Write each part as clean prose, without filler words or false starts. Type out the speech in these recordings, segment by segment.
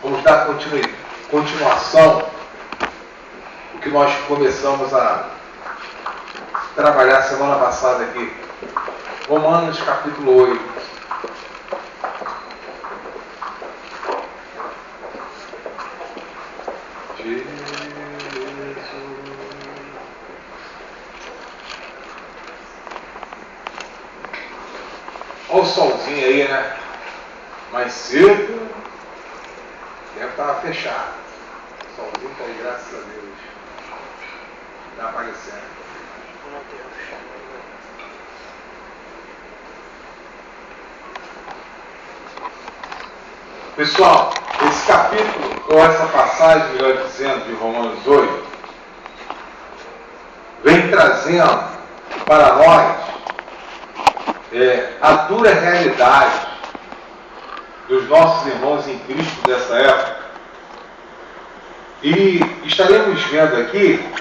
Vamos dar continuação o que nós começamos a trabalhar semana passada aqui. Romanos capítulo 8. Olha o solzinho aí, né? Mais cedo deve estar fechado. O solzinho está aí, graças a Deus. Está aparecendo. Pessoal, esse capítulo, ou essa passagem, melhor dizendo, de Romanos 8, vem trazendo para nós a dura realidade dos nossos irmãos em Cristo dessa época. E estaremos vendo aqui,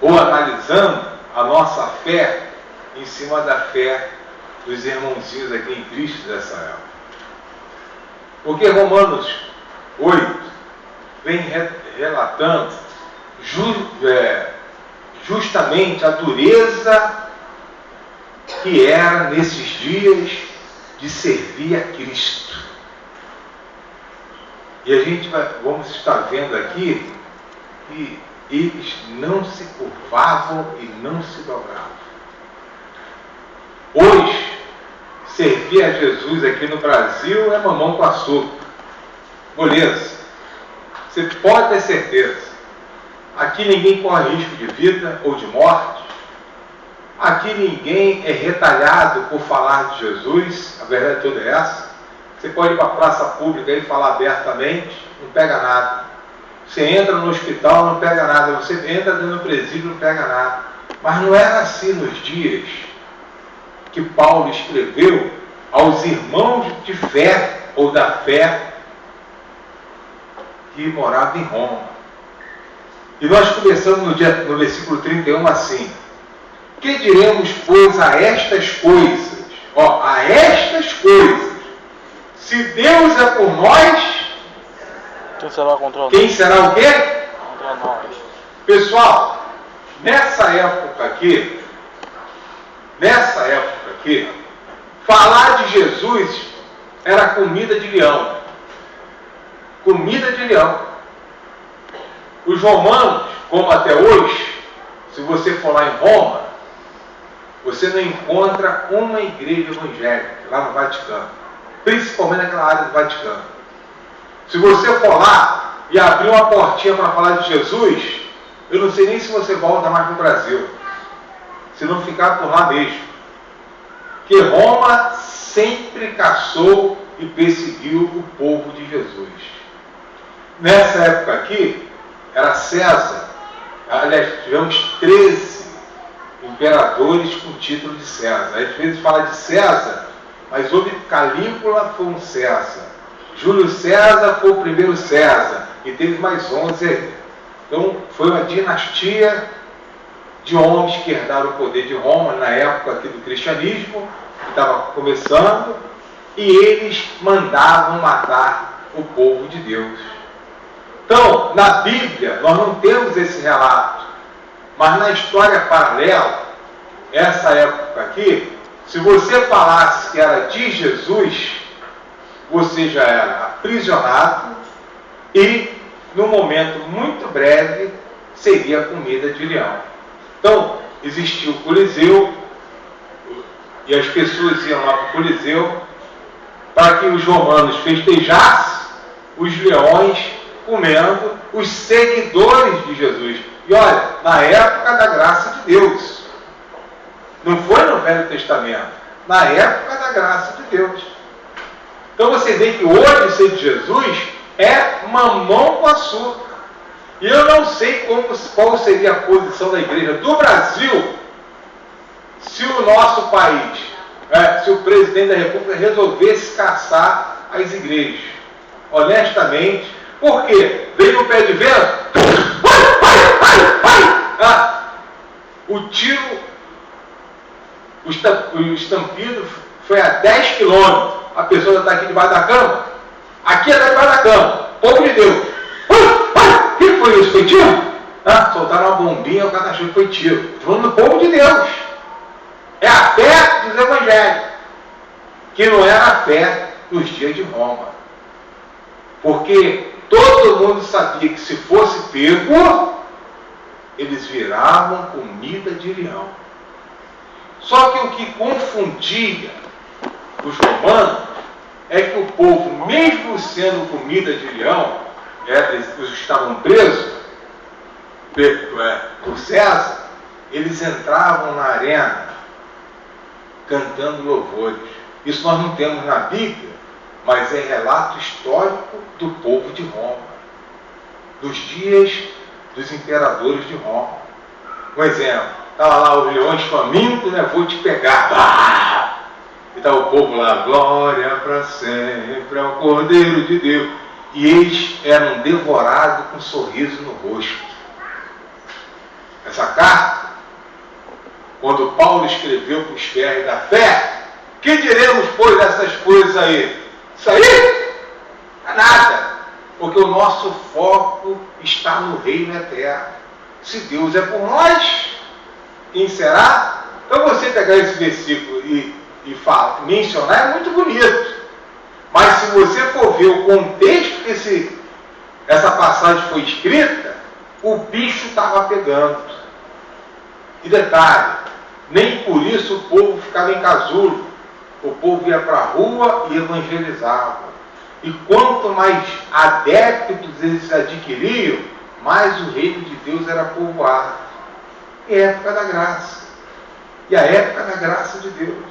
ou analisando a nossa fé em cima da fé dos irmãozinhos aqui em Cristo dessa época. Porque Romanos 8 vem relatando justamente a dureza que era nesses dias de servir a Cristo. E a gente vamos estar vendo aqui que eles não se curvavam e não se dobravam. Hoje, servir a Jesus aqui no Brasil é mamão com açúcar. Beleza. Você pode ter certeza. Aqui ninguém corre risco de vida ou de morte. Aqui ninguém é retalhado por falar de Jesus. A verdade toda é essa. Você pode ir para a praça pública e falar abertamente, não pega nada. Você entra no hospital, não pega nada. Você entra dentro do presídio, não pega nada. Mas não era assim nos dias que Paulo escreveu aos irmãos de fé, ou da fé, que moravam em Roma. E nós começamos no versículo 31 assim: que diremos, pois, a estas coisas? A estas coisas. Se Deus é por nós, quem será contra nós? Quem será o quê? Contra nós. Pessoal, nessa época aqui, falar de Jesus era comida de leão. Comida de leão. Os romanos, como até hoje, se você for lá em Roma, você não encontra uma igreja evangélica lá no Vaticano. Principalmente naquela área do Vaticano. Se você for lá e abrir uma portinha para falar de Jesus, eu não sei nem se você volta mais para o Brasil. Se não ficar por lá mesmo. Que Roma sempre caçou e perseguiu o povo de Jesus. Nessa época aqui, era César. Aliás, tivemos 13 imperadores com o título de César. Às vezes fala de César, mas houve Calígula, foi um César. Júlio César foi o primeiro César. E teve mais 11 aí. Então, foi uma dinastia de homens que herdaram o poder de Roma na época aqui do cristianismo, que estava começando, e eles mandavam matar o povo de Deus. Então, na Bíblia, nós não temos esse relato, mas na história paralela, essa época aqui, se você falasse que era de Jesus, você já era aprisionado e, num momento muito breve, seria comida de leão. Então, existia o Coliseu, e as pessoas iam lá para o Coliseu para que os romanos festejassem os leões comendo os seguidores de Jesus. E olha, na época da graça de Deus. Não foi no Velho Testamento. Na época da graça de Deus. Então você vê que hoje ser de Jesus é mamão com açúcar. E eu não sei qual seria a posição da igreja do Brasil se o nosso país, se o presidente da República resolvesse caçar as igrejas. Honestamente, por quê? Veio o pé de vento, o tiro, o estampido foi a 10 quilômetros. a pessoa já está aqui debaixo da cama. Aqui está debaixo da cama. Povo de Deus. O que foi isso? Foi tiro? Soltaram uma bombinha, o cara achou que foi tiro. Estou falando do povo de Deus. É a fé dos evangelhos. Que não era a fé nos dias de Roma. Porque todo mundo sabia que se fosse pego, eles viravam comida de leão. Só que o que confundia os romanos é que o povo, mesmo sendo comida de leão, eles estavam presos por César, eles entravam na arena cantando louvores. Isso nós não temos na Bíblia, mas é relato histórico do povo de Roma, dos dias dos imperadores de Roma. Um exemplo, estava lá os leões famintos, né? Vou te pegar. E estava o povo lá, glória para sempre ao Cordeiro de Deus. E eles eram devorados com um sorriso no rosto. Essa carta, quando Paulo escreveu para os fiéis da fé, que diremos, pois, dessas coisas aí? Isso aí? Não é nada. Porque o nosso foco está no reino eterno. Se Deus é por nós, quem será? Então você pegar esse versículo e mencionar é muito bonito. Mas se você for ver o contexto que essa passagem foi escrita, o bicho estava pegando. E detalhe, nem por isso o povo ficava em casulo. O povo ia para a rua e evangelizava. E quanto mais adeptos eles adquiriam, mais o reino de Deus era povoado. É a época da graça. E a época da graça de Deus.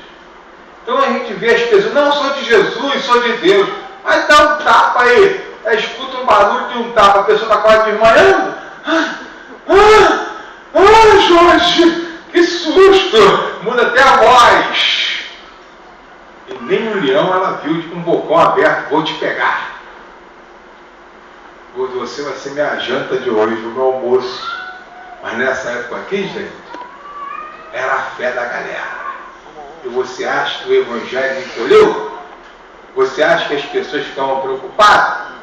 Então a gente vê as pessoas, não, sou de Jesus, sou de Deus. Mas dá um tapa aí. Escuta um barulho de um tapa, a pessoa está quase desmaiando. Jorge, que susto! Muda até a voz. E nem o leão ela viu com um bocão aberto, vou te pegar. Você vai ser minha janta de hoje, o meu almoço. Mas nessa época aqui, gente, era a fé da galera. E você acha que o evangelho encolheu? Você acha que as pessoas ficavam preocupadas?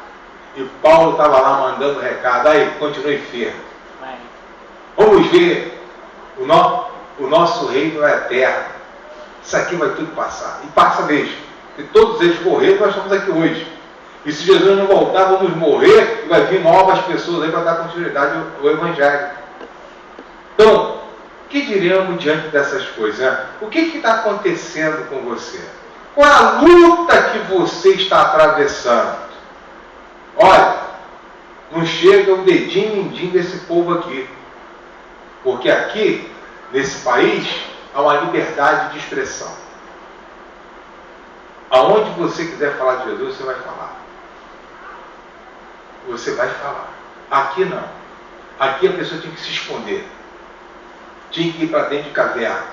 E Paulo estava lá mandando recado, aí, continue firme. Vamos ver, o nosso reino é eterno. Isso aqui vai tudo passar. E passa mesmo. E todos eles morreram, nós estamos aqui hoje. E se Jesus não voltar, vamos morrer e vai vir novas pessoas aí para dar continuidade ao Evangelho. Então, o que diremos diante dessas coisas? Né? O que está acontecendo com você? Qual é a luta que você está atravessando? Olha, não chega o dedinho mindinho desse povo aqui. Porque aqui, nesse país, há uma liberdade de expressão. Aonde você quiser falar de Jesus, você vai falar. Você vai falar. Aqui não. Aqui a pessoa tinha que se esconder. Tinha que ir para dentro de caverna.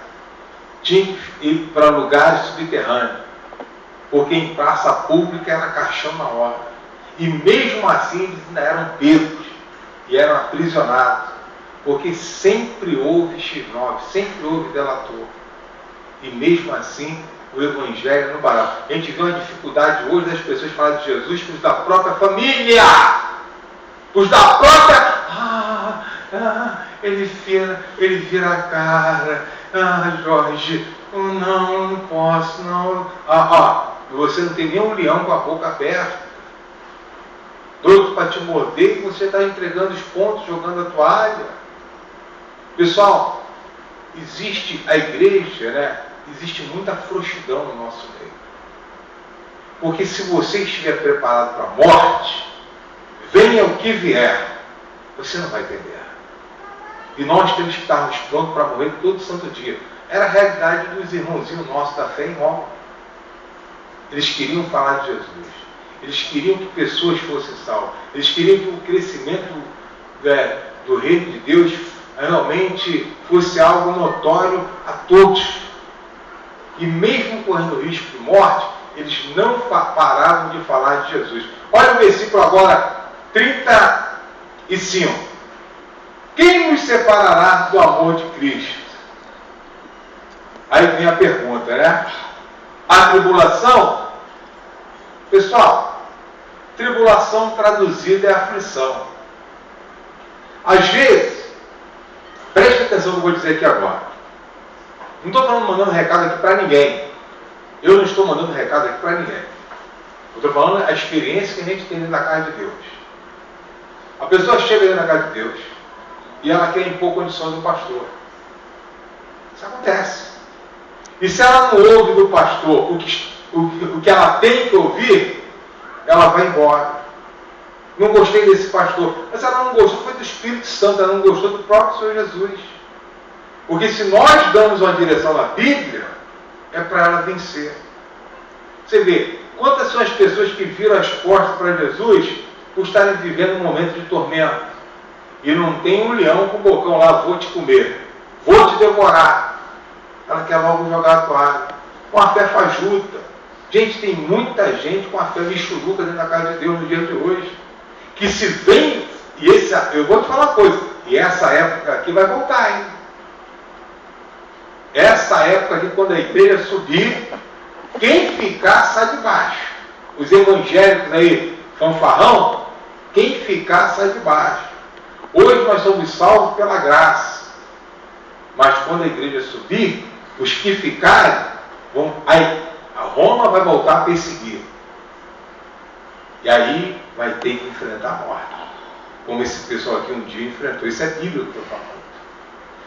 Tinha que ir para lugares subterrâneos. Porque em praça pública era caixão na hora. E mesmo assim eles ainda eram pegos. E eram aprisionados. Porque sempre houve X9, sempre houve delator. E mesmo assim, o Evangelho não parava. A gente vê uma dificuldade hoje das pessoas falarem de Jesus para os da própria família. Os da própria... ele vira a cara. Jorge, não posso, não. Você não tem nem um leão com a boca aberta. Doido para te morder e você está entregando os pontos, jogando a toalha. Pessoal, existe a igreja, né? Existe muita frouxidão no nosso meio. Porque se você estiver preparado para a morte, venha o que vier, você não vai ter guerra. E nós temos que estarmos prontos para morrer todo santo dia. Era a realidade dos irmãozinhos nossos da fé em Roma. Eles queriam falar de Jesus. Eles queriam que pessoas fossem salvas. Eles queriam que o crescimento do reino de Deus realmente fosse algo notório a todos. E mesmo correndo risco de morte, eles não paravam de falar de Jesus. Olha o versículo agora, 35. Quem nos separará do amor de Cristo? Aí vem a pergunta, né? A tribulação, Pessoal, tribulação traduzida é aflição. Às vezes, preste atenção no que eu vou dizer aqui agora. Não estou mandando recado aqui para ninguém. Eu não estou mandando recado aqui para ninguém. Eu estou falando a experiência que a gente tem dentro da casa de Deus. A pessoa chega dentro da casa de Deus e ela quer impor condições do pastor. Isso acontece. E se ela não ouve do pastor o que ela tem que ouvir, ela vai embora. Não gostei desse pastor. Mas ela não gostou, foi do Espírito Santo, ela não gostou do próprio Senhor Jesus. Porque se nós damos uma direção na Bíblia, é para ela vencer. Você vê, quantas são as pessoas que viram as costas para Jesus por estarem vivendo um momento de tormento. E não tem um leão com o bocão lá, vou te comer, vou te devorar. Ela quer logo jogar a toalha. Com a fé fajuta. Gente, tem muita gente com a fé michuruca dentro da casa de Deus no dia de hoje. Que se vem, eu vou te falar uma coisa, e essa época aqui vai voltar, hein? Essa época aqui, quando a igreja subir, quem ficar sai de baixo. Os evangélicos aí, fanfarrão, quem ficar sai de baixo. Hoje nós somos salvos pela graça. Mas quando a igreja subir, os que ficarem, a Roma vai voltar a perseguir. E aí vai ter que enfrentar a morte. Como esse pessoal aqui um dia enfrentou. Isso é Bíblia que eu estou falando.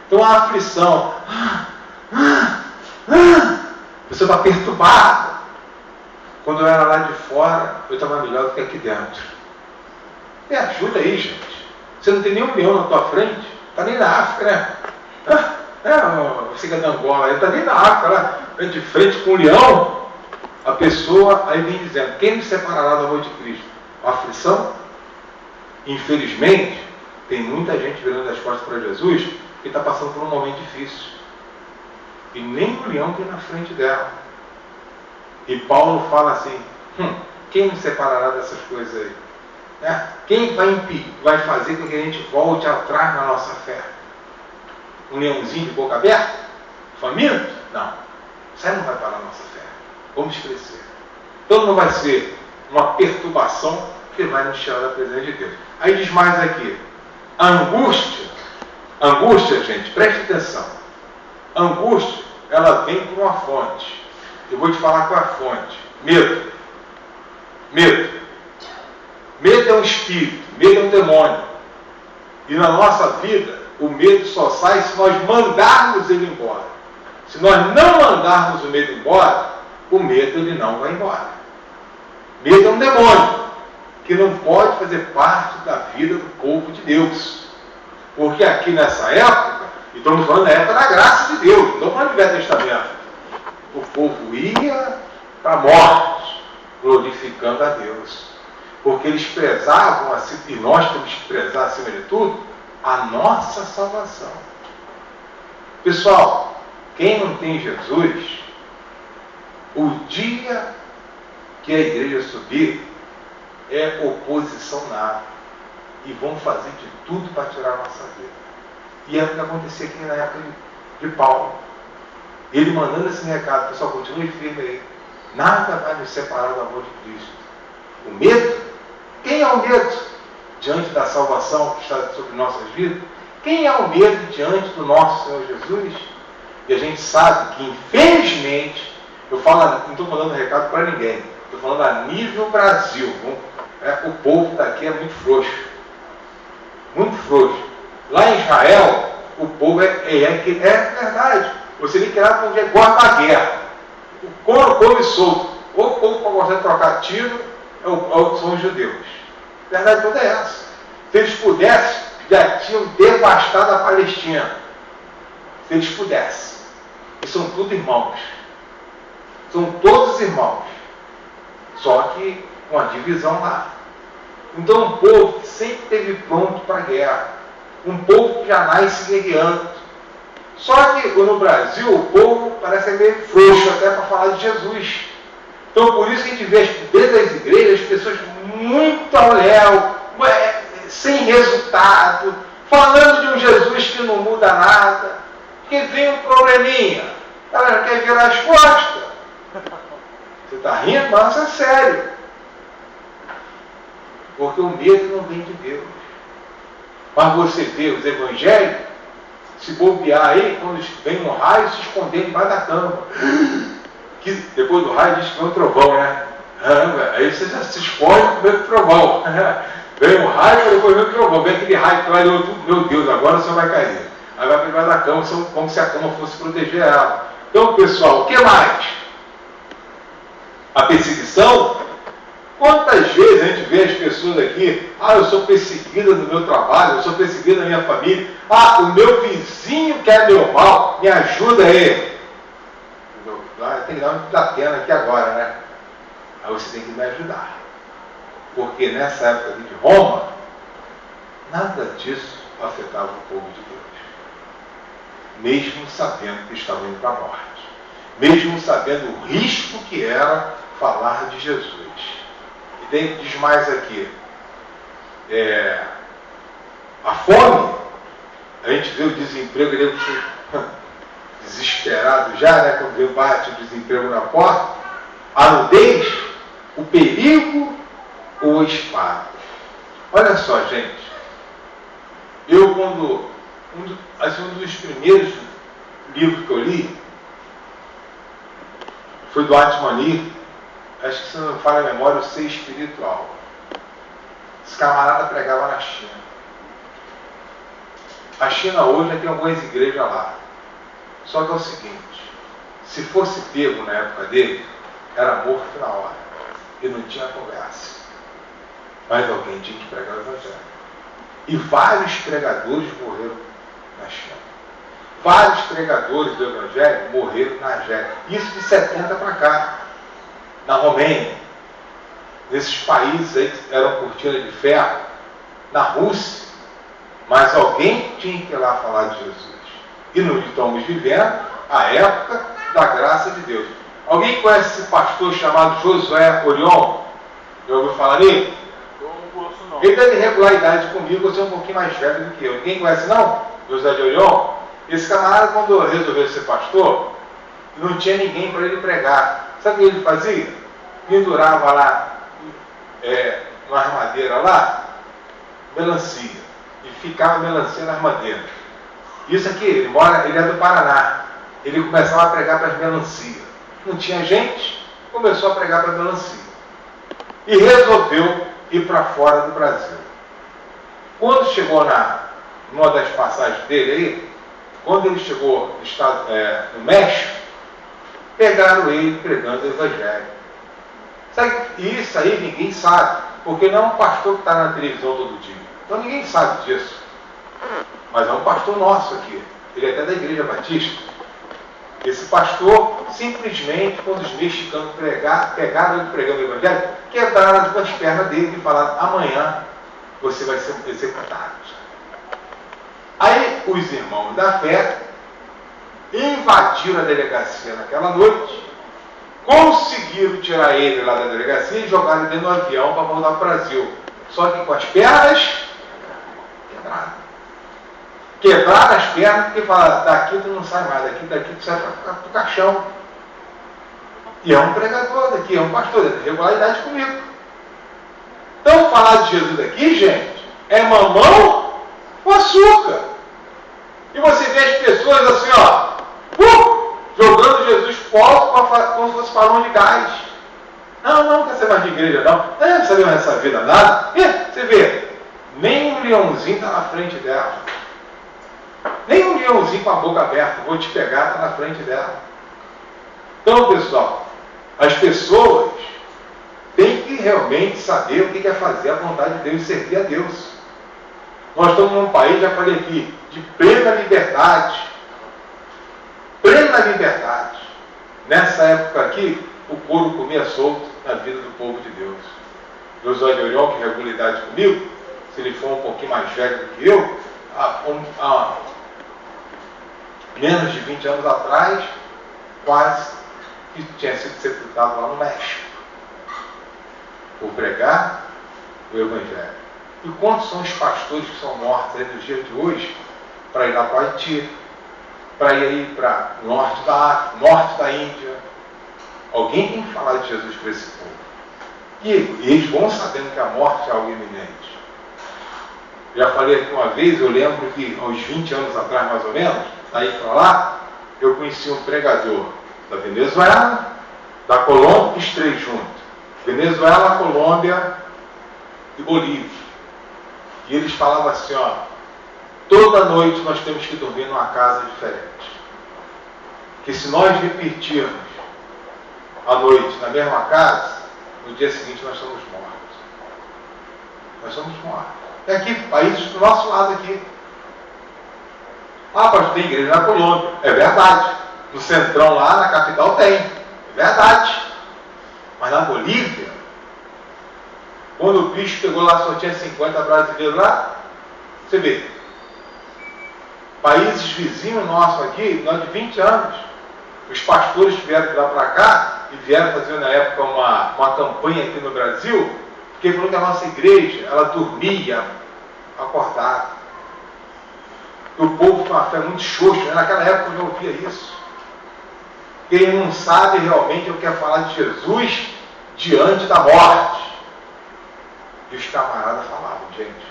Então a aflição. A pessoa está perturbada. Quando eu era lá de fora, eu estava melhor do que aqui dentro. Me ajuda aí, gente. Você não tem nenhum leão na tua frente. Está nem na África, né? Você que é da Angola, ele está nem na África, lá de frente com o leão. A pessoa aí vem dizendo, quem nos separará do amor de Cristo? A aflição? Infelizmente, tem muita gente virando as costas para Jesus que está passando por um momento difícil. E nem o leão tem na frente dela. E Paulo fala assim, quem nos separará dessas coisas aí? Quem vai fazer com que a gente volte atrás na nossa fé? Um leãozinho de boca aberta? Faminto? Não. Isso aí não vai parar a nossa fé. Vamos crescer. Então não vai ser uma perturbação que vai nos tirar da presença de Deus. Aí diz mais aqui, a angústia, gente, preste atenção. A angústia, ela vem por uma fonte. Eu vou te falar qual é a fonte. Medo. Medo é um espírito, medo é um demônio. E na nossa vida, o medo só sai se nós mandarmos ele embora. Se nós não mandarmos o medo embora, o medo ele não vai embora. Medo é um demônio que não pode fazer parte da vida do povo de Deus. Porque aqui nessa época, e estamos falando da época da graça de Deus, não estamos falando do Velho Testamento, o povo ia para a morte, glorificando a Deus. Porque eles prezavam, assim, e nós temos que prezar acima de tudo, a nossa salvação. Pessoal, quem não tem Jesus, o dia que a igreja subir, é oposição nada. E vão fazer de tudo para tirar a nossa vida. E é o que acontecia aqui na época de Paulo. Ele mandando esse recado, pessoal, continue firme aí. Nada vai nos separar do amor de Cristo. O medo? Quem é o medo diante da salvação que está sobre nossas vidas? Quem é o medo diante do nosso Senhor Jesus? E a gente sabe que, infelizmente, não estou mandando recado para ninguém, estou falando a nível Brasil. O povo daqui é muito frouxo. Muito frouxo. Lá em Israel, o povo é verdade. Você vê que lá o povo gosta da guerra. O couro come solto. Ou o povo para gostar de trocar tiro, são os judeus. A verdade toda é essa. Se eles pudessem, já tinham devastado a Palestina. Se eles pudessem. E são todos irmãos. São todos irmãos. Só que com a divisão lá. Então um povo que sempre esteve pronto para a guerra. Um povo que já nasce guerreando. Só que no Brasil o povo parece meio frouxo até para falar de Jesus. Então por isso que a gente vê dentro das igrejas as pessoas muito ao léu, sem resultado, falando de um Jesus que não muda nada, que vem um probleminha, ela quer virar as costas. Você está rindo, mas é sério. Porque o medo não vem de Deus. Mas você vê os evangelhos, se bobear aí, quando vem um raio, se esconder debaixo da cama. Que depois do raio diz que vem um trovão, né? Aí você já se esconde com medo do trovão. Vem um raio, depois vem o trovão. Vem aquele raio que vai, meu Deus, agora o senhor vai cair. Aí vai para debaixo da cama, como se a cama fosse proteger ela. Então, pessoal, o que mais? A perseguição. Quantas vezes a gente vê as pessoas aqui, eu sou perseguida no meu trabalho, eu sou perseguida na minha família, o meu vizinho quer meu mal, me ajuda aí. Tem que dar uma pena aqui agora, né? Aí você tem que me ajudar. Porque nessa época de Roma, nada disso afetava o povo de Deus. Mesmo sabendo que estavam indo para a morte. Mesmo sabendo o risco que era falar de Jesus. E diz mais aqui, a fome, a gente vê o desemprego, ele desesperado já, né, quando bate o desemprego na porta, a nudez, o perigo ou a espada. Olha só, gente, eu quando, um dos primeiros livros que eu li, foi do Atmani, acho que se não me falha a memória, o Ser Espiritual. Esse camarada pregava na China. A China hoje já tem algumas igrejas lá. Só que é o seguinte, se fosse pego na época dele, era morto na hora. E não tinha conversa. Mas alguém tinha que pregar o Evangelho. E vários pregadores morreram na China. Vários pregadores do Evangelho morreram na Argélia. Isso de 70 para cá. Na Romênia, nesses países aí que eram cortina de ferro, na Rússia, mas alguém tinha que ir lá falar de Jesus. E nós estamos vivendo a época da graça de Deus. Alguém conhece esse pastor chamado Josué Orion? Já ouviu falar nele? Eu não conheço, não. Ele teve regularidade comigo, eu sou um pouquinho mais velho do que eu. Ninguém conhece não? Josué de Orion? Esse camarada, quando resolveu ser pastor, não tinha ninguém para ele pregar. Sabe o que ele fazia? Pendurava lá, uma armadeira lá, melancia. E ficava melancia na armadeira. Isso aqui, ele é do Paraná. Ele começava a pregar para as melancias. Não tinha gente, começou a pregar para as melancias. E resolveu ir para fora do Brasil. Quando chegou numa das passagens dele aí, quando ele chegou no México, pegaram ele pregando o Evangelho. Sabe, isso aí ninguém sabe, porque não é um pastor que está na televisão todo dia. Então ninguém sabe disso. Mas é um pastor nosso aqui. Ele é até da Igreja Batista. Esse pastor, simplesmente, quando os mexicanos pegaram ele pregando o Evangelho, quebraram as pernas dele e falaram: amanhã você vai ser executado. Aí os irmãos da fé invadiram a delegacia naquela noite, conseguiram tirar ele lá da delegacia e jogaram ele dentro do avião para voltar para o Brasil. Só que com as pernas quebradas. Quebraram as pernas porque falaram: daqui tu não sai mais, daqui tu sai para o caixão. E é um pregador daqui, é um pastor, tem regularidade comigo. Então falar de Jesus aqui, gente, é mamão com açúcar. E você vê as pessoas assim, jogando Jesus fora como se fosse balão de gás. Não quer ser mais de igreja, não. Não sabe mais essa vida, nada. Você vê, nem um leãozinho está na frente dela. Nem um leãozinho com a boca aberta, vou te pegar, está na frente dela. Então, pessoal, as pessoas têm que realmente saber o que é fazer a vontade de Deus e servir a Deus. Nós estamos num país, já falei aqui, de plena liberdade. Plena liberdade. Nessa época aqui, o couro comia solto na vida do povo de Deus. Josué de Orion, que regularidade comigo, se ele for um pouquinho mais velho do que eu, há menos de 20 anos atrás, quase que tinha sido sepultado lá no México, por pregar o Evangelho. E quantos são os pastores que são mortos aí nos dias de hoje para ir lá para o Haiti, para ir para o norte da África, norte da Índia? Alguém tem que falar de Jesus para esse povo. E eles vão sabendo que a morte é algo iminente. Já falei aqui uma vez, eu lembro que há uns 20 anos atrás, mais ou menos, daí para lá, eu conheci um pregador da Venezuela, da Colômbia, os três juntos. Venezuela, Colômbia e Bolívia. E eles falavam assim, ó, toda noite nós temos que dormir numa casa diferente. Que se nós repetirmos a noite na mesma casa, no dia seguinte nós somos mortos. Nós somos mortos. É aqui, países do nosso lado aqui. Ah, pastor, tem igreja na Colômbia. É verdade. No centrão lá, na capital tem. É verdade. Mas na Bolívia, quando o bicho pegou lá, só tinha 50 brasileiros lá, você vê. Países vizinhos nossos aqui, nós de 20 anos, os pastores vieram de lá para cá e vieram fazer na época uma campanha aqui no Brasil, porque falou que a nossa igreja, ela dormia acordada. O povo com uma fé muito xoxa, né? Naquela época eu já ouvia isso. Quem não sabe realmente eu quero falar de Jesus diante da morte. E os camaradas falavam, gente,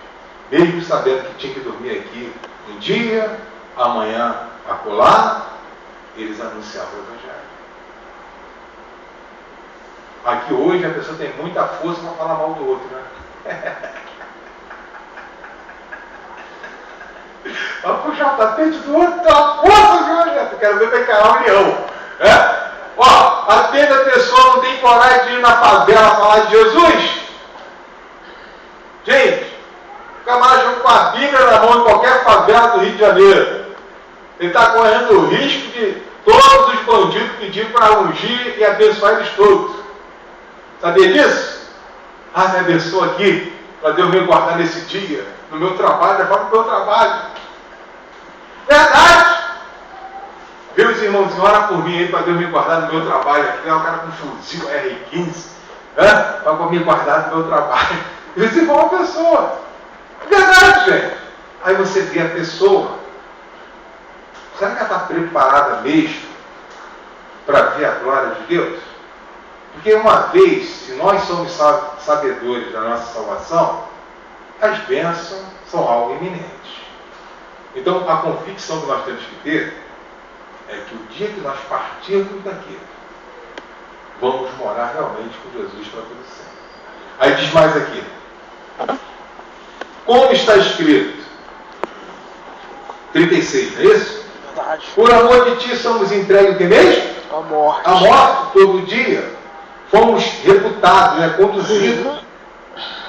mesmo sabendo que tinha que dormir aqui um dia, amanhã acolá, eles anunciavam o Evangelho. Aqui hoje a pessoa tem muita força para falar mal do outro, né? Vai puxar o tapete do outro, tem uma força, viu, gente? Eu quero ver vai encarar um leão. É? Ó, até a pessoa não tem coragem de ir na favela falar de Jesus. Gente, o camarada joga com a Bíblia na mão em qualquer favela do Rio de Janeiro. Ele está correndo o risco de todos os bandidos pedir para ungir e abençoar eles todos. Sabia disso? Ah, me abençoa aqui, para Deus me guardar nesse dia, no meu trabalho, é para o meu trabalho. Verdade! Viu os irmãozinhos, ora por mim aí, para Deus me guardar no meu trabalho. Aqui é um cara com fuzil R15, para me guardar no meu trabalho. E os irmãos, uma pessoa. Verdade, gente. Aí você vê a pessoa. Será que ela está preparada mesmo para ver a glória de Deus? Porque uma vez, se nós somos sabedores da nossa salvação, as bênçãos são algo iminente. Então, a convicção que nós temos que ter é que o dia que nós partirmos daqui, vamos morar realmente com Jesus para todo sempre. Aí diz mais aqui. Como está escrito? 36, não é isso? Verdade. Por amor de ti somos entregues o que mesmo? A morte. A morte todo dia. Fomos reputados, conduzidos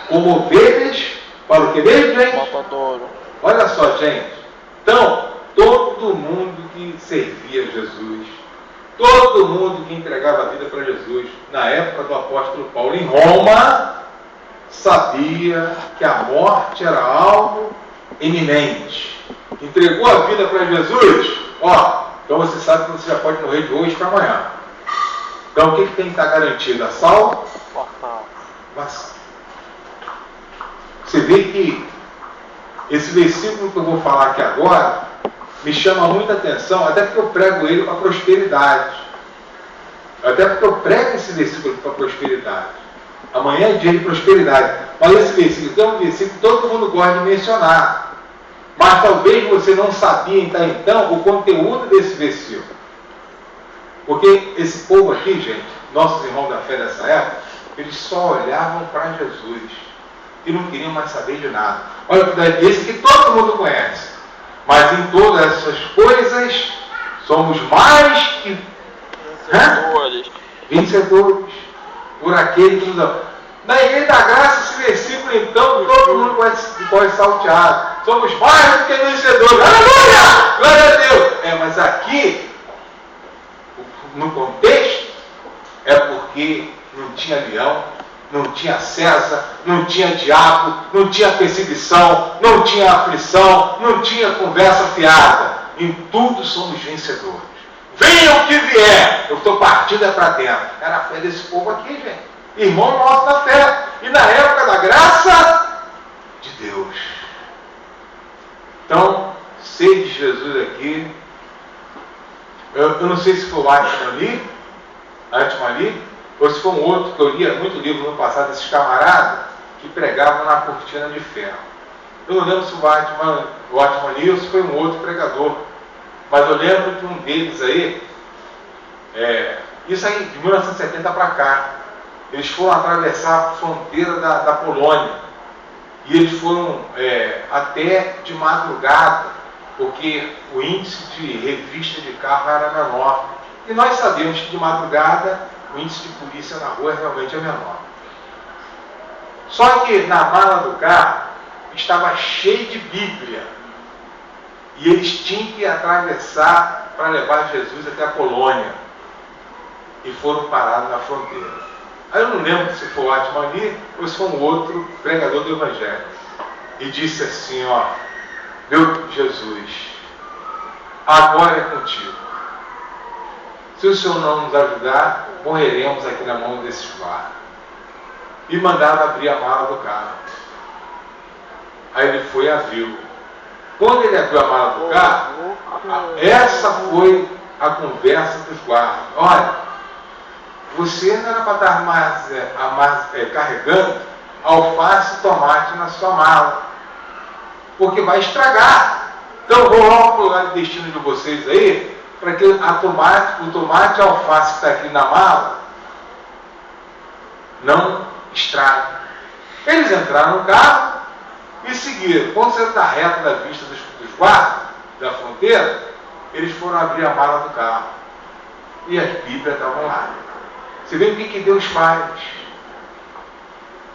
como ovelhas para o que mesmo, gente? Matadouro. Olha só, gente. Então, todo mundo que servia Jesus, todo mundo que entregava a vida para Jesus, na época do apóstolo Paulo em Roma, sabia que a morte era algo iminente. Entregou a vida para Jesus, então você sabe que você já pode morrer de hoje para amanhã. Então o que tem que estar garantido? A salvação. Você vê que esse versículo que eu vou falar aqui agora me chama muita atenção, até porque eu prego ele para prosperidade. Até porque eu prego esse versículo para prosperidade. Amanhã é dia de prosperidade. Mas esse versículo é um versículo que todo mundo gosta de mencionar. Mas talvez você não sabia então o conteúdo desse versículo. Porque esse povo aqui, gente, nossos irmãos da fé dessa época, eles só olhavam para Jesus e não queriam mais saber de nada. Olha, esse que todo mundo conhece. Mas em todas essas coisas somos mais que vencedores por aquele que nos ama. Na Igreja da Graça, esse versículo, então, todo mundo pode saltear. Somos mais do que vencedores. Aleluia! Glória a Deus! Mas aqui, no contexto, é porque não tinha leão, não tinha César, não tinha diabo, não tinha perseguição, não tinha aflição, não tinha conversa fiada. Em tudo somos vencedores. Venha o que vier, eu estou partindo para dentro. Era a fé desse povo aqui, gente. Irmão nosso da fé. E na época da graça de Deus. Então, ser de Jesus aqui. Eu não sei se foi o Atman ali, ou se for um outro, que eu lia muito livro no passado, desses camaradas que pregavam na cortina de ferro. Eu não lembro se o Watchman Nilson foi um outro pregador, mas eu lembro de um deles aí, isso aí de 1970 para cá, eles foram atravessar a fronteira da Polônia, e eles foram até de madrugada, porque o índice de revista de carro era menor. E nós sabemos que de madrugada o índice de polícia na rua realmente é menor. Só que na mala do carro estava cheio de Bíblia. E eles tinham que atravessar para levar Jesus até a Polônia. E foram parados na fronteira. Aí eu não lembro se foi o Atmani ou se foi um outro pregador do Evangelho. E disse assim, ó, meu Jesus, agora é contigo. Se o Senhor não nos ajudar, morreremos aqui na mão desses guardas. E mandaram abrir a mala do carro. Aí ele foi e abriu. Quando ele abriu a mala do carro, essa foi a conversa dos guardas. Olha, você não era para estar carregando alface e tomate na sua mala, porque vai estragar. Então vou logo para o lugar de destino de vocês aí, para que o tomate e a alface que está aqui na mala não estrague. Eles entraram no carro e seguiram. Quando você está reto da vista dos guardas da fronteira, eles foram abrir a mala do carro. E as Bíblias estavam lá. Você vê o que Deus faz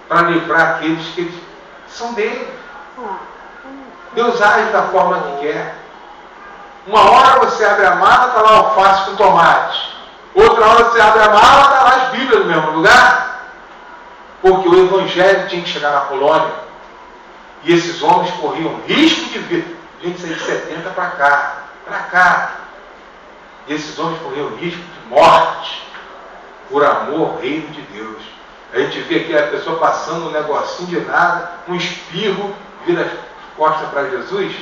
para livrar aqueles que eles são dele. Deus age da forma que quer. Uma hora você abre a mala, está lá alface com tomate. Outra hora você abre a mala, está lá as Bíblias no mesmo lugar. Porque o Evangelho tinha que chegar na Polônia. E esses homens corriam risco de vida. Gente, isso aí de 70 para cá. E esses homens corriam risco de morte por amor ao reino de Deus. A gente vê aqui a pessoa passando um negocinho de nada, um espirro, vira as costas para Jesus.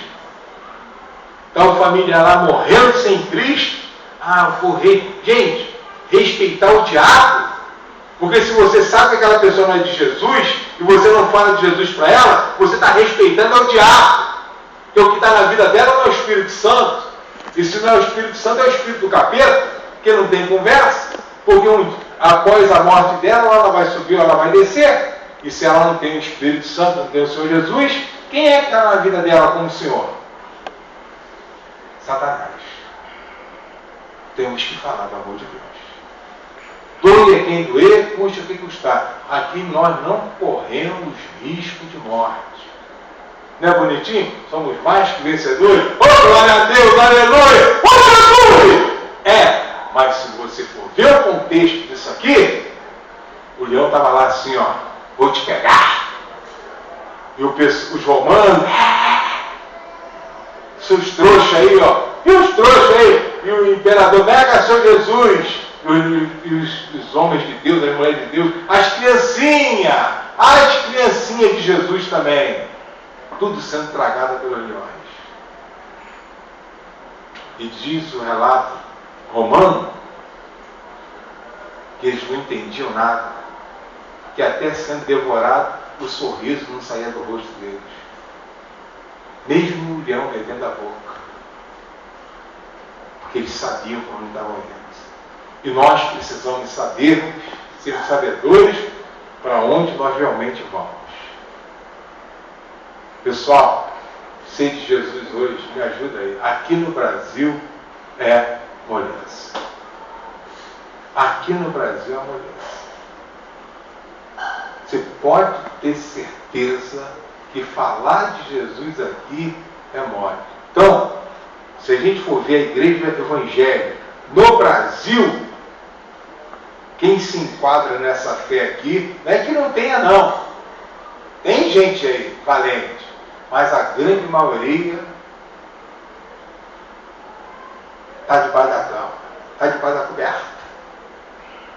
Está o familiar lá morrendo sem Cristo. Gente, respeitar o diabo. Porque se você sabe que aquela pessoa não é de Jesus, e você não fala de Jesus para ela, você está respeitando o diabo. Porque o que está na vida dela não é o Espírito Santo. E se não é o Espírito Santo, é o Espírito do capeta, que não tem conversa. Porque após a morte dela, ela vai subir, ela vai descer. E se ela não tem o Espírito Santo, não tem o Senhor Jesus, quem é que está na vida dela como Senhor? Satanás. Temos que falar do amor de Deus. Doe a quem doer, custe o que custar. Aqui nós não corremos risco de morte. Não é bonitinho? Somos mais que vencedores. Oh, glória a Deus, aleluia! Oh, Jesus! Mas se você for ver o contexto disso aqui, o leão estava lá assim, ó, vou te pegar. E os romanos, seus trouxas aí, ó, e os trouxas aí, e o imperador nega seu Jesus, e os homens de Deus, as mulheres de Deus, as criancinhas de Jesus também, tudo sendo tragado pelos leões. E diz o relato romano que eles não entendiam nada, que até sendo devorado, o sorriso não saía do rosto deles. Mesmo o leão metendo a boca. Porque eles sabiam para onde estavam indo. E nós precisamos saber, ser sabedores para onde nós realmente vamos. Pessoal, sei de Jesus hoje, me ajuda aí. Aqui no Brasil é moleza. Aqui no Brasil é moleza. Você pode ter certeza que falar de Jesus aqui é mole. Então, se a gente for ver a igreja evangélica no Brasil, quem se enquadra nessa fé aqui, não é que não tenha não. Tem gente aí valente, mas a grande maioria está debaixo da cama, está debaixo da coberta.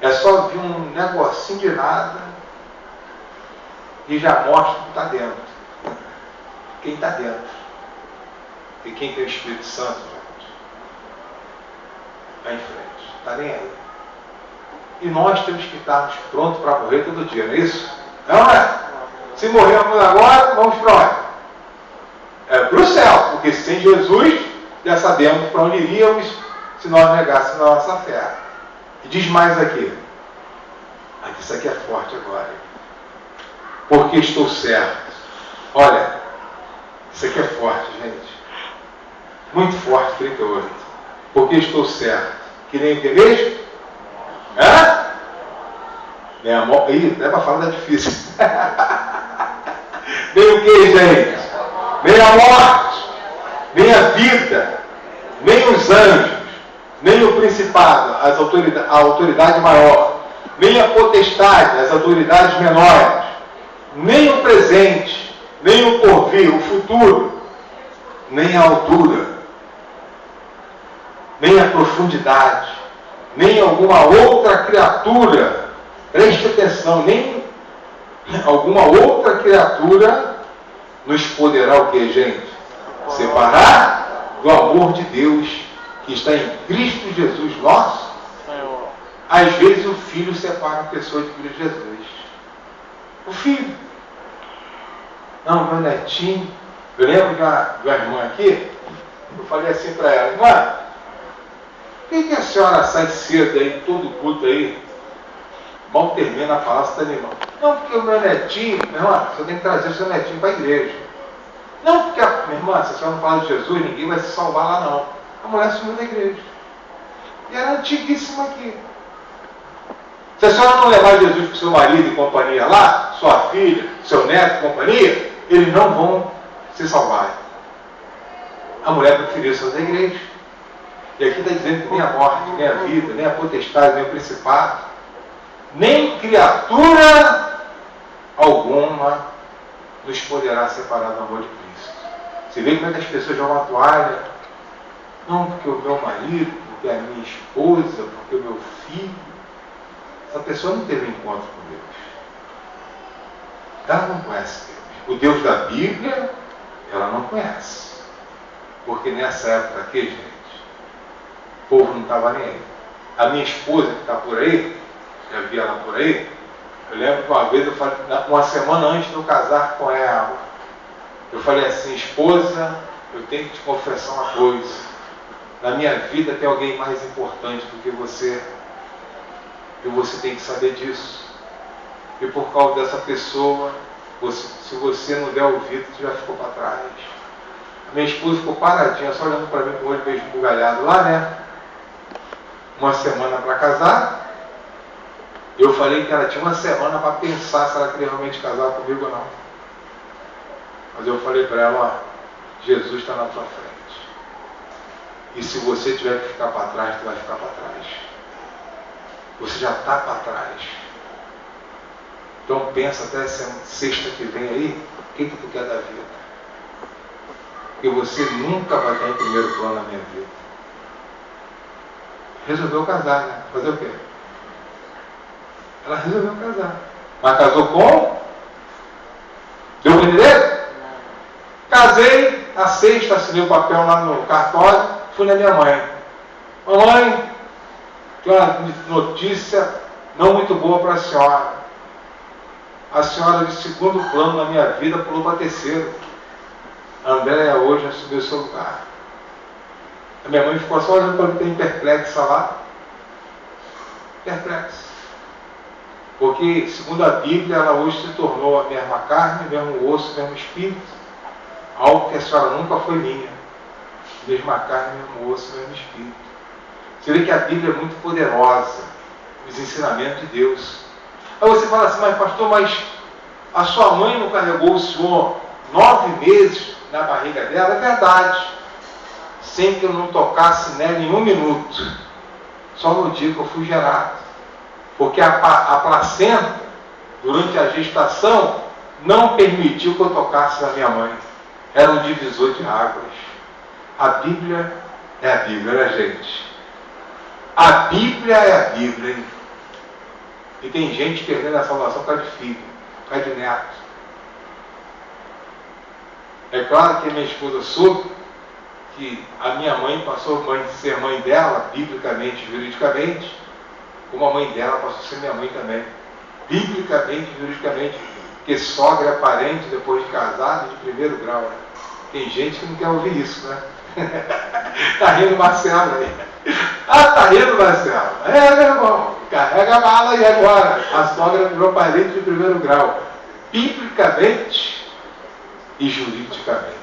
É só vir um negocinho de nada e já mostra que está dentro. Quem está dentro. E quem tem o Espírito Santo, gente, vai em frente. Está nem aí. E nós temos que estar prontos para morrer todo dia, não é isso? Não é? Se morrermos agora, vamos para onde? Para o céu, porque sem Jesus, já sabemos para onde iríamos se nós negássemos a nossa fé. E diz mais aqui. Isso aqui é forte agora. Porque estou certo. Olha, isso aqui é forte, gente. Muito forte, 38. Porque estou certo. Que nem o que mesmo? Hã? Nem a morte. Ih, não é para falar, é difícil. Nem o que, gente? Nem a morte, nem a vida, nem os anjos, nem o principado, a autoridade maior, nem a potestade, as autoridades menores, nem o presente, nem o porvir, o futuro, nem a altura, nem a profundidade, nem alguma outra criatura, preste atenção, nem alguma outra criatura nos poderá o que, gente? Separar do amor de Deus que está em Cristo Jesus nosso. Às vezes o filho separa a pessoa de Cristo Jesus. O filho. Não, meu netinho. Eu lembro de uma irmã aqui, eu falei assim para ela: irmã, por que a senhora sai cedo aí, todo culto aí? Mal termina a palavra, você está animando. Não, porque o meu netinho, minha irmã, você tem que trazer o seu netinho para a igreja. Não, porque, minha irmã, se a senhora não fala de Jesus, ninguém vai se salvar lá não. A mulher sumiu da igreja. E era antiguíssima aqui. Se a senhora não levar Jesus para o seu marido e companhia lá, sua filha, seu neto e companhia, eles não vão se salvar. A mulher preferiu sair da igreja. E aqui está dizendo que nem a morte, nem a vida, nem a potestade, nem o principado, nem criatura alguma nos poderá separar do amor de Cristo. Você vê como é que as pessoas jogam a toalha? Não, porque o meu marido, porque a minha esposa, porque o meu filho. Essa pessoa não teve um encontro com Deus. Ela não conhece Deus. O Deus da Bíblia, ela não conhece. Porque nessa época aqui, gente, o povo não estava nem aí. A minha esposa, que está por aí, já vi ela por aí, eu lembro que uma vez eu falei, uma semana antes de eu casar com ela, eu falei assim: esposa, eu tenho que te confessar uma coisa. Na minha vida tem alguém mais importante do que você. E você tem que saber disso. E por causa dessa pessoa, se você não der ouvido, você já ficou para trás. A minha esposa ficou paradinha, só olhando para mim com o olho meio esbugalhado lá, né? Uma semana para casar. Eu falei que ela tinha uma semana para pensar se ela queria realmente casar comigo ou não. Mas eu falei para ela: ó, Jesus está na tua frente. E se você tiver que ficar para trás, tu vai ficar para trás. Você já está para trás. Então pensa até sexta que vem aí, o que tu quer da vida? Porque você nunca vai estar em primeiro plano na minha vida. Resolveu casar, né? Fazer o quê? Ela resolveu casar. Mas casou com? Deu para entender? Casei, a sexta, assinei o papel lá no cartório, fui na minha mãe. Mamãe, tem uma notícia não muito boa para a senhora. A senhora de segundo plano na minha vida pulou para terceiro. A Andréia hoje assumiu o seu lugar. A minha mãe ficou só olhando para mim, perplexa lá. Perplexa. Porque, segundo a Bíblia, ela hoje se tornou a mesma carne, mesmo osso, mesmo espírito. Algo que a senhora nunca foi minha. Mesma carne, mesmo osso, mesmo espírito. Você vê que a Bíblia é muito poderosa. Os ensinamentos de Deus. Aí você fala assim: mas pastor, mas a sua mãe não carregou o senhor 9 meses na barriga dela? É verdade. Sem que eu não tocasse nela em 1 minuto. Só no dia que eu fui gerado. Porque a placenta, durante a gestação, não permitiu que eu tocasse na minha mãe. Era um divisor de águas. A Bíblia é a Bíblia, né, gente? A Bíblia é a Bíblia, hein? E tem gente perdendo a salvação por causa de filho, por causa de neto. É claro que a minha esposa soube que a minha mãe passou a ser mãe dela, biblicamente, juridicamente, como a mãe dela passou a ser minha mãe também. Biblicamente, juridicamente, porque sogra é parente depois de casado de primeiro grau. Né? Tem gente que não quer ouvir isso, né? Tá rindo Marcelo aí. Ah, tá rindo Marcelo. É, meu irmão, carrega a mala aí agora. A sogra virou parente de primeiro grau. Biblicamente e juridicamente.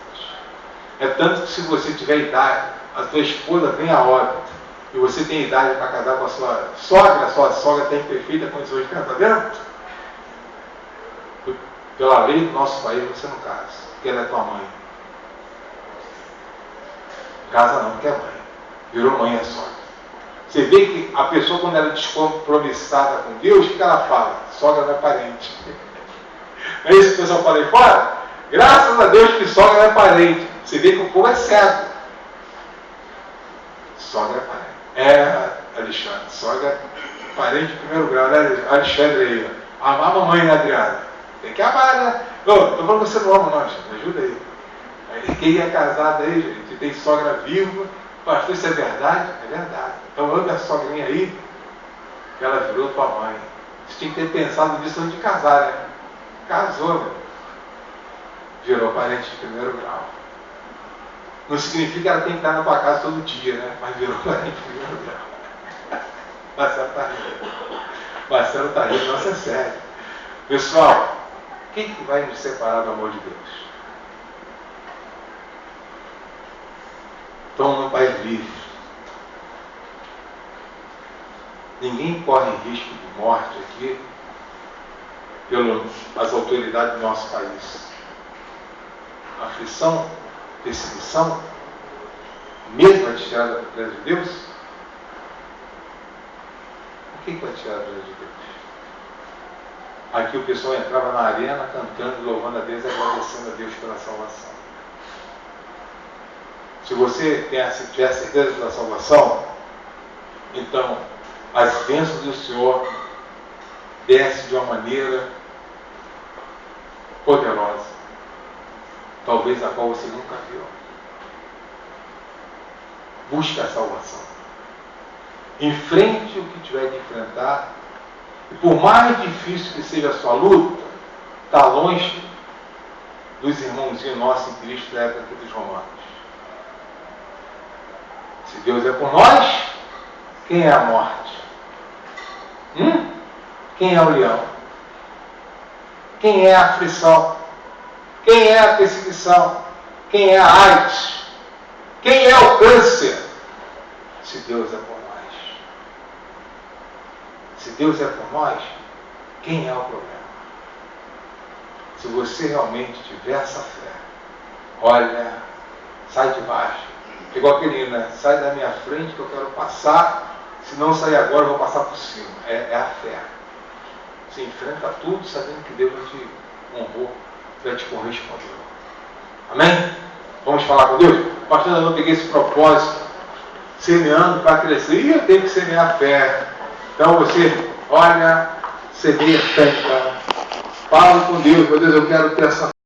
É tanto que se você tiver idade, a sua esposa vem a óbito, e você tem idade para casar com a sua sogra tem perfeita condição de casamento, pela lei do nosso país você não casa, porque ela é tua mãe. Casa não, porque é mãe. Virou mãe a sogra. Você vê que a pessoa, quando ela é descompromissada com Deus, o que ela fala? Sogra não é parente. É isso que o pessoal fala aí fora? Graças a Deus que sogra não é parente. Você vê que o povo é cego. Sogra é parente. É, Alexandre, sogra é parente de primeiro grau, né, Alexandre aí? Amar a mamãe, né, Adriana? Tem que amar, né? Ô, tô falando que você não ama, não, Alexandre, me ajuda aí. Quem é casado aí, gente, tem sogra viva, pastor, isso é verdade? É verdade. Então ame a sogrinha aí, que ela virou tua mãe. Você tinha que ter pensado nisso antes de casar, né? Casou, meu. Virou parente de primeiro grau. Não significa que ela tem que estar na tua casa todo dia, né? Mas virou parente de primeiro grau. Marcelo tá rindo. Marcelo tá rindo, nossa, é sério. Pessoal, quem que vai nos separar do amor de Deus? Estão no país livre. Ninguém corre risco de morte aqui pelas autoridades do nosso país. Aflição, perseguição, medo vai te tirar da presença de Deus? O que vai tirar da presença de Deus? Aqui o pessoal entrava na arena cantando, louvando a Deus e agradecendo a Deus pela salvação. Se você tiver certeza da salvação, então as bênçãos do Senhor descem de uma maneira poderosa, talvez a qual você nunca viu. Busque a salvação. Enfrente o que tiver de enfrentar, e por mais difícil que seja a sua luta, está longe dos irmãozinhos nossos em Cristo da época dos romanos. Se Deus é por nós, quem é a morte? Quem é o leão? Quem é a aflição? Quem é a perseguição? Quem é a AIDS? Quem é o câncer? Se Deus é por nós. Se Deus é por nós, quem é o problema? Se você realmente tiver essa fé, olha, sai de baixo. Igual aquele, né? Sai da minha frente que eu quero passar. Se não sair agora, eu vou passar por cima. É a fé. Você enfrenta tudo sabendo que Deus te honrou, vai te corresponder. Amém? Vamos falar com Deus? Pastor, eu não peguei esse propósito, semeando para crescer. E eu tenho que semear fé. Então você, olha, semeia fé. Fala com Deus. Meu Deus, eu quero ter essa